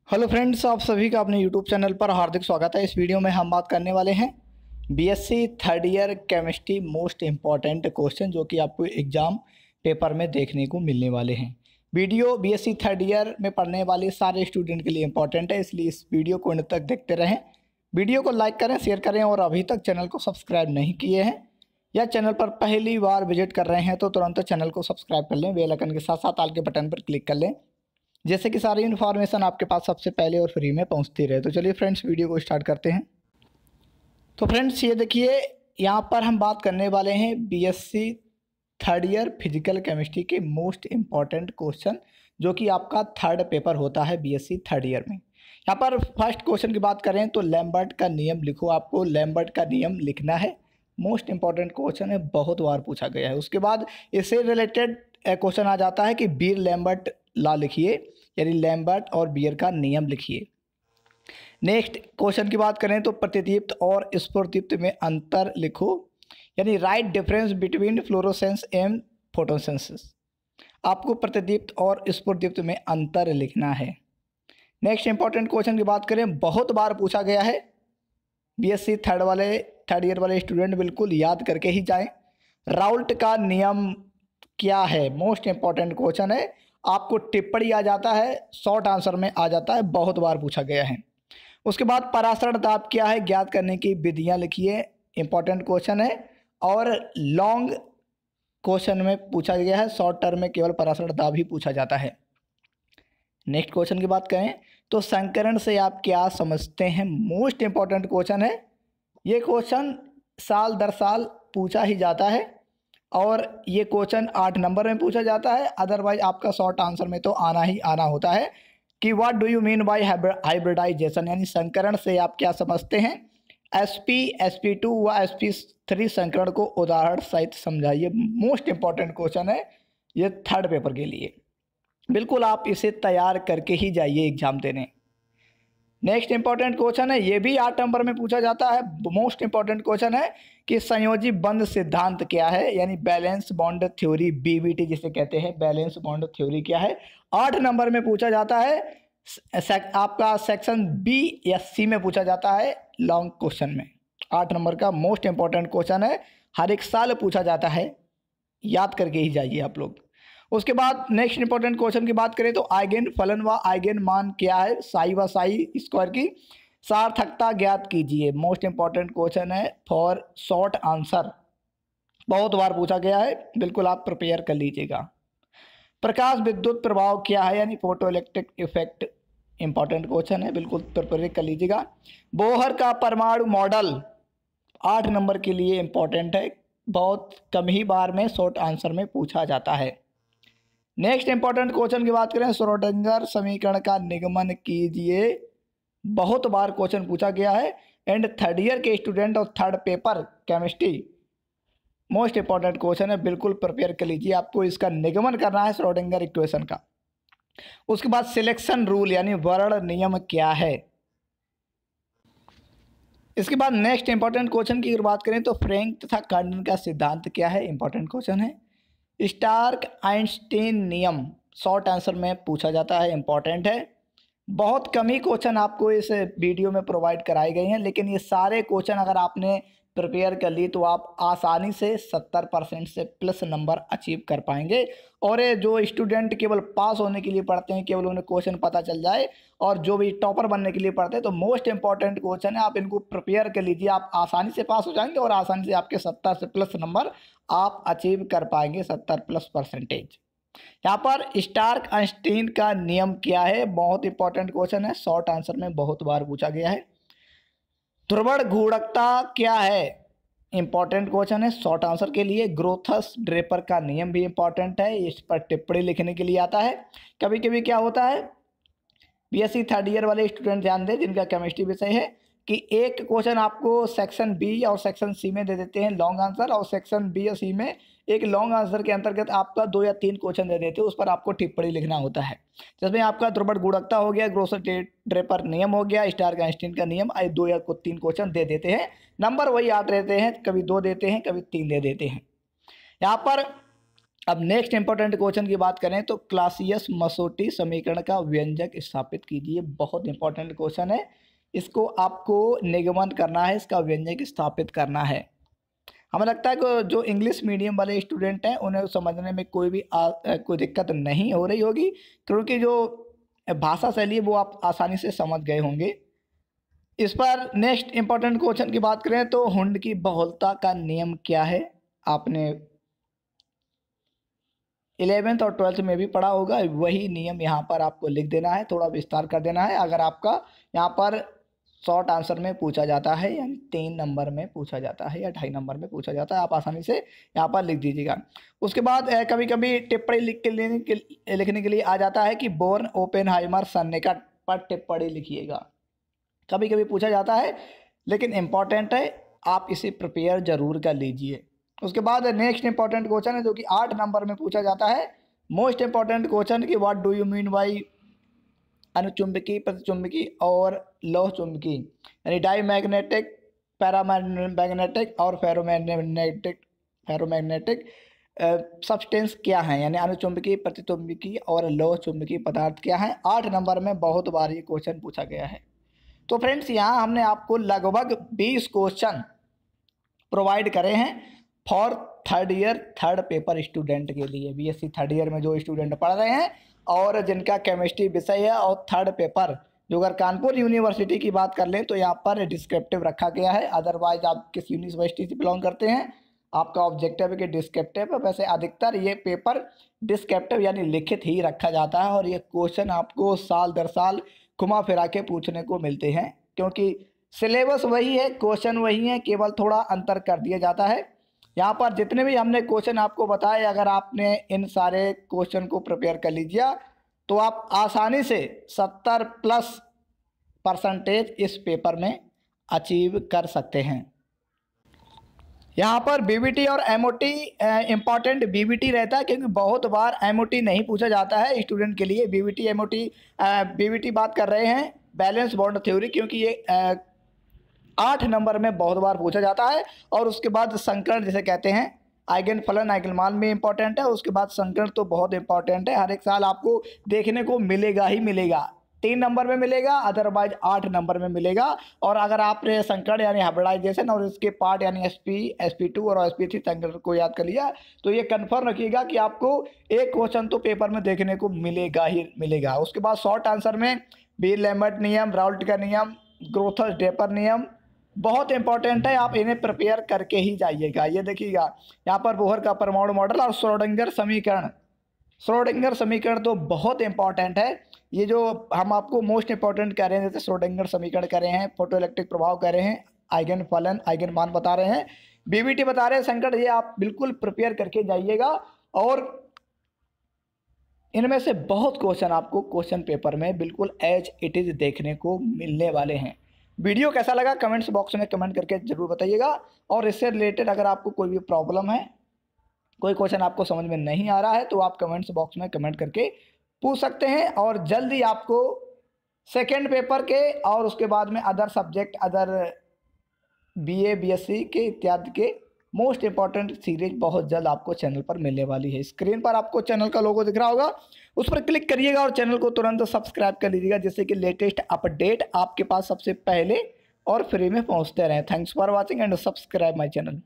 Hello friends, आप सभी का अपने यूट्यूब चैनल पर हार्दिक स्वागत है। इस वीडियो में हम बात करने वाले हैं BSc third year chemistry most important question जो कि आपको एग्ज़ाम पेपर में देखने को मिलने वाले हैं। वीडियो बीएससी थर्ड ईयर में पढ़ने वाले सारे स्टूडेंट के लिए इम्पॉर्टेंट है, इसलिए इस वीडियो को अंत तक देखते रहें। वीडियो को लाइक करें, शेयर करें और अभी तक चैनल को सब्सक्राइब नहीं किए हैं या चैनल पर पहली बार विजिट कर रहे हैं तो तुरंत चैनल को सब्सक्राइब कर लें। बेल आइकन के साथ साथ आल के बटन पर क्लिक कर लें, जैसे कि सारी इन्फॉर्मेशन आपके पास सबसे पहले और फ्री में पहुंचती रहे। तो चलिए फ्रेंड्स, वीडियो को स्टार्ट करते हैं। तो फ्रेंड्स, ये देखिए, यहाँ पर हम बात करने वाले हैं BSc third year physical chemistry के मोस्ट इम्पॉर्टेंट क्वेश्चन जो कि आपका थर्ड पेपर होता है बीएससी थर्ड ईयर में। यहाँ पर फर्स्ट क्वेश्चन की बात करें तो लैम्बर्ट का नियम लिखो। आपको लैम्बर्ट का नियम लिखना है, मोस्ट इम्पॉर्टेंट क्वेश्चन है, बहुत बार पूछा गया है। उसके बाद इससे रिलेटेड क्वेश्चन आ जाता है कि बीयर लैम्बर्ट लॉ लिखिए, यानी लैम्बर्ट और बीयर का नियम लिखिए। नेक्स्ट क्वेश्चन की बात करें तो प्रतिदीप्त और स्फुरदीप्त में अंतर लिखो, यानी right difference between fluorescence and photosynthesis. आपको प्रतिदीप्त और स्फुरदीप्त में अंतर लिखना है। नेक्स्ट इंपॉर्टेंट क्वेश्चन की बात करें, बहुत बार पूछा गया है, बीएससी थर्ड ईयर वाले स्टूडेंट बिल्कुल याद करके ही जाएं। राउल्ट का नियम क्या है? मोस्ट इंपॉर्टेंट क्वेश्चन है, आपको टिप्पणी आ जाता है, शॉर्ट आंसर में आ जाता है, बहुत बार पूछा गया है। उसके बाद परासरण दाब क्या है, ज्ञात करने की विधियां लिखिए, इंपॉर्टेंट क्वेश्चन है और लॉन्ग क्वेश्चन में पूछा गया है, शॉर्ट टर्म में केवल परासरण दाब ही पूछा जाता है। नेक्स्ट क्वेश्चन की बात करें तो संकरण से आप क्या समझते हैं? मोस्ट इंपॉर्टेंट क्वेश्चन है, ये क्वेश्चन साल दर साल पूछा ही जाता है और ये क्वेश्चन 8 नंबर में पूछा जाता है। अदरवाइज आपका शॉर्ट आंसर में तो आना ही आना होता है कि what do you mean by hybridisation, यानी संकरण से आप क्या समझते हैं। sp sp2 व sp3 संकरण को उदाहरण सहित समझाइए। मोस्ट इंपॉर्टेंट क्वेश्चन है ये थर्ड पेपर के लिए, बिल्कुल आप इसे तैयार करके ही जाइए एग्जाम देने। नेक्स्ट इंपॉर्टेंट क्वेश्चन है, ये भी 8 नंबर में पूछा जाता है। मोस्ट इंपॉर्टेंट क्वेश्चन है कि संयोजी बंध सिद्धांत क्या है, यानी बैलेंस बॉन्ड थ्योरी, बीबीटी जिसे कहते हैं, बैलेंस बॉन्ड थ्योरी क्या है, 8 नंबर में पूछा जाता है। आपका सेक्शन बी या सी में पूछा जाता है लॉन्ग क्वेश्चन में। 8 नंबर का मोस्ट इंपॉर्टेंट क्वेश्चन है, हर एक साल पूछा जाता है, याद करके ही जाइए आप लोग। उसके बाद नेक्स्ट इंपॉर्टेंट क्वेश्चन की बात करें तो आइगेन फलन व आइगेन मान क्या है, साई व साई स्क्वायर की सार्थकता ज्ञात कीजिए। मोस्ट इंपॉर्टेंट क्वेश्चन है फॉर शॉर्ट आंसर, बहुत बार पूछा गया है, बिल्कुल आप प्रिपेयर कर लीजिएगा। प्रकाश विद्युत प्रभाव क्या है, यानी photo electric effect, important question है, बिल्कुल प्रिपेयर कर लीजिएगा। बोहर का परमाणु मॉडल 8 नंबर के लिए इंपॉर्टेंट है, बहुत कम ही बार में शॉर्ट आंसर में पूछा जाता है। नेक्स्ट इंपॉर्टेंट क्वेश्चन की बात करें, श्रोडिंगर समीकरण का निगमन कीजिए, बहुत बार क्वेश्चन पूछा गया है एंड थर्ड ईयर के स्टूडेंट और third paper chemistry most important question है, बिल्कुल प्रिपेयर कर लीजिए। आपको इसका निगमन करना है श्रोडिंगर इक्वेशन का। उसके बाद सिलेक्शन रूल यानी वर्ण नियम क्या है। इसके बाद नेक्स्ट इंपॉर्टेंट क्वेश्चन की अगर बात करें तो फ्रैंक तथा कर्डन का सिद्धांत क्या है, इंपॉर्टेंट क्वेश्चन है। स्टार्क आइंस्टीन नियम शॉर्ट आंसर में पूछा जाता है, इंपॉर्टेंट है। बहुत कम ही क्वेश्चन आपको इस वीडियो में प्रोवाइड कराए गए हैं, लेकिन ये सारे क्वेश्चन अगर आपने प्रिपेयर कर ली तो आप आसानी से 70% से प्लस नंबर अचीव कर पाएंगे। और ये जो स्टूडेंट केवल पास होने के लिए पढ़ते हैं, केवल उन्हें क्वेश्चन पता चल जाए, और जो भी टॉपर बनने के लिए पढ़ते हैं, तो मोस्ट इंपॉर्टेंट क्वेश्चन है, आप इनको प्रिपेयर कर लीजिए, आप आसानी से पास हो जाएंगे और आसानी से आपके 70 से प्लस नंबर आप अचीव कर पाएंगे, 70+%। यहाँ पर स्टार्क आइंस्टीन का नियम क्या है, बहुत इंपॉर्टेंट क्वेश्चन है, शॉर्ट आंसर में बहुत बार पूछा गया है। ध्रुवण गुणकता क्या है, इंपॉर्टेंट क्वेश्चन है शॉर्ट आंसर के लिए। ग्रोथस ड्रेपर का नियम भी इंपॉर्टेंट है, इस पर टिप्पणी लिखने के लिए आता है। कभी कभी क्या होता है, बीएससी थर्ड ईयर वाले स्टूडेंट ध्यान दें जिनका केमिस्ट्री विषय है, कि एक क्वेश्चन आपको सेक्शन बी और सेक्शन सी में दे देते हैं लॉन्ग आंसर, और सेक्शन बी और सी में एक लॉन्ग आंसर के अंतर्गत आपका 2 या 3 क्वेश्चन दे देते हैं, उस पर आपको टिप्पणी लिखना होता है। जिसमें आपका ध्रुवण गुणकता हो गया, ग्रोथस ड्रेपर नियम हो गया, स्टार्क आइंस्टीन का नियम, 2 या 3 क्वेश्चन दे देते हैं, नंबर वही 8 रहते हैं, कभी 2 देते हैं, कभी 3 दे देते हैं। यहाँ पर अब नेक्स्ट इंपॉर्टेंट क्वेश्चन की बात करें तो क्लासियस मसोटी समीकरण का व्यंजक स्थापित कीजिए। बहुत इंपॉर्टेंट क्वेश्चन है, इसको आपको निगमन करना है, इसका व्यंजक स्थापित करना है। हमें लगता है कि जो इंग्लिश मीडियम वाले स्टूडेंट हैं उन्हें समझने में कोई दिक्कत नहीं हो रही होगी, क्योंकि जो भाषा शैली है वो आप आसानी से समझ गए होंगे। इस पर नेक्स्ट इंपॉर्टेंट क्वेश्चन की बात करें तो हुंड की बहुलता का नियम क्या है। आपने 11th और 12th में भी पढ़ा होगा, वही नियम यहाँ पर आपको लिख देना है, थोड़ा विस्तार कर देना है। अगर आपका यहाँ पर शॉर्ट आंसर में पूछा जाता है, यानी 3 नंबर में पूछा जाता है या 2.5 नंबर में पूछा जाता है, आप आसानी से यहाँ पर लिख दीजिएगा। उसके बाद कभी कभी टिप्पणी लिखने के लिए आ जाता है कि बोर्न ओपेनहाइमर सन्निकट पर टिप्पणी लिखिएगा, कभी कभी पूछा जाता है, लेकिन इम्पॉर्टेंट है, आप इसे प्रिपेयर जरूर कर लीजिए। उसके बाद नेक्स्ट इंपॉर्टेंट क्वेश्चन है जो कि 8 नंबर में पूछा जाता है, मोस्ट इंपॉर्टेंट क्वेश्चन कि what do you mean by अनुचुंबकी, प्रतिचुंबकी और लौह चुंबकी, यानी डाईमैग्नेटिक, पैरामैग्नेटिक और फेरोमैग्नेटिक सब्सटेंस क्या हैं, यानी अनुचुंबकी, प्रतिचुंबकी और लौह चुंबकी पदार्थ क्या हैं। 8 नंबर में बहुत बार ये क्वेश्चन पूछा गया है। तो फ्रेंड्स, यहाँ हमने आपको लगभग 20 क्वेश्चन प्रोवाइड करे हैं for third year third paper student के लिए। बीएससी थर्ड ईयर में जो स्टूडेंट पढ़ रहे हैं और जिनका केमिस्ट्री विषय है और थर्ड पेपर, जो अगर कानपुर यूनिवर्सिटी की बात कर लें तो यहाँ पर डिस्क्रिप्टिव रखा गया है। अदरवाइज आप किस यूनिवर्सिटी से बिलोंग करते हैं, आपका ऑब्जेक्टिव है कि डिस्क्रिप्टिव है। वैसे अधिकतर ये पेपर डिस्क्रिप्टिव यानी लिखित ही रखा जाता है और ये क्वेश्चन आपको साल दर साल घुमा फिरा के पूछने को मिलते हैं, क्योंकि सिलेबस वही है, क्वेश्चन वही है, केवल थोड़ा अंतर कर दिया जाता है। यहाँ पर जितने भी हमने क्वेश्चन आपको बताए, अगर आपने इन सारे क्वेश्चन को प्रिपेयर कर लीजिए तो आप आसानी से 70+ % इस पेपर में अचीव कर सकते हैं। यहाँ पर बीबीटी और एमओटी इम्पॉर्टेंट बीबीटी रहता है, क्योंकि बहुत बार एमओटी नहीं पूछा जाता है स्टूडेंट के लिए। बीबीटी एमओटी बीबीटी बात कर रहे हैं बैलेंस बॉन्ड थ्योरी, क्योंकि ये 8 नंबर में बहुत बार पूछा जाता है। और उसके बाद संकरण जिसे कहते हैं, आइगन फलन आइगन मान भी इंपॉर्टेंट है। उसके बाद संकरण तो बहुत इंपॉर्टेंट है, हर एक साल आपको देखने को मिलेगा ही मिलेगा। 3 नंबर में मिलेगा, अदरवाइज 8 नंबर में मिलेगा। और अगर आपने संकरण यानी हाइब्रिडाइजेशन और इसके पार्ट यानी sp2 और sp3 संकरण को याद कर लिया तो ये कन्फर्म रखिएगा कि आपको एक क्वेश्चन तो पेपर में देखने को मिलेगा ही मिलेगा। उसके बाद शॉर्ट आंसर में बीर-लैम्बर्ट नियम, राउल्ट का नियम, ग्रोथर-ड्रेपर नियम बहुत इंपॉर्टेंट है, आप इन्हें प्रिपेयर करके ही जाइएगा। ये देखिएगा यहाँ पर बोहर का परमाणु मॉडल और श्रोडिंगर समीकरण। श्रोडिंगर समीकरण तो बहुत इंपॉर्टेंट है, ये जो हम आपको मोस्ट इंपॉर्टेंट कह रहे हैं, जैसे श्रोडिंगर समीकरण कर रहे हैं, फोटोइलेक्ट्रिक प्रभाव कर रहे हैं, आइगन फलन आइगन मान बता रहे हैं, बीबीटी बता रहे हैं, संकट, ये आप बिल्कुल प्रिपेयर करके जाइएगा। और इनमें से बहुत क्वेश्चन आपको क्वेश्चन पेपर में बिल्कुल एज इट इज़ देखने को मिलने वाले हैं। वीडियो कैसा लगा कमेंट्स बॉक्स में कमेंट करके ज़रूर बताइएगा। और इससे रिलेटेड अगर आपको कोई भी प्रॉब्लम है, कोई क्वेश्चन आपको समझ में नहीं आ रहा है, तो आप कमेंट्स बॉक्स में कमेंट करके पूछ सकते हैं। और जल्दी आपको सेकेंड पेपर के और उसके बाद में other subject, other BA BSc के इत्यादि के मोस्ट इंपॉर्टेंट सीरीज बहुत जल्द आपको चैनल पर मिलने वाली है। स्क्रीन पर आपको चैनल का लोगो दिख रहा होगा, उस पर क्लिक करिएगा और चैनल को तुरंत सब्सक्राइब कर लीजिएगा, जिससे कि लेटेस्ट अपडेट आपके पास सबसे पहले और फ्री में पहुंचते रहें। Thanks for watching and subscribe my channel.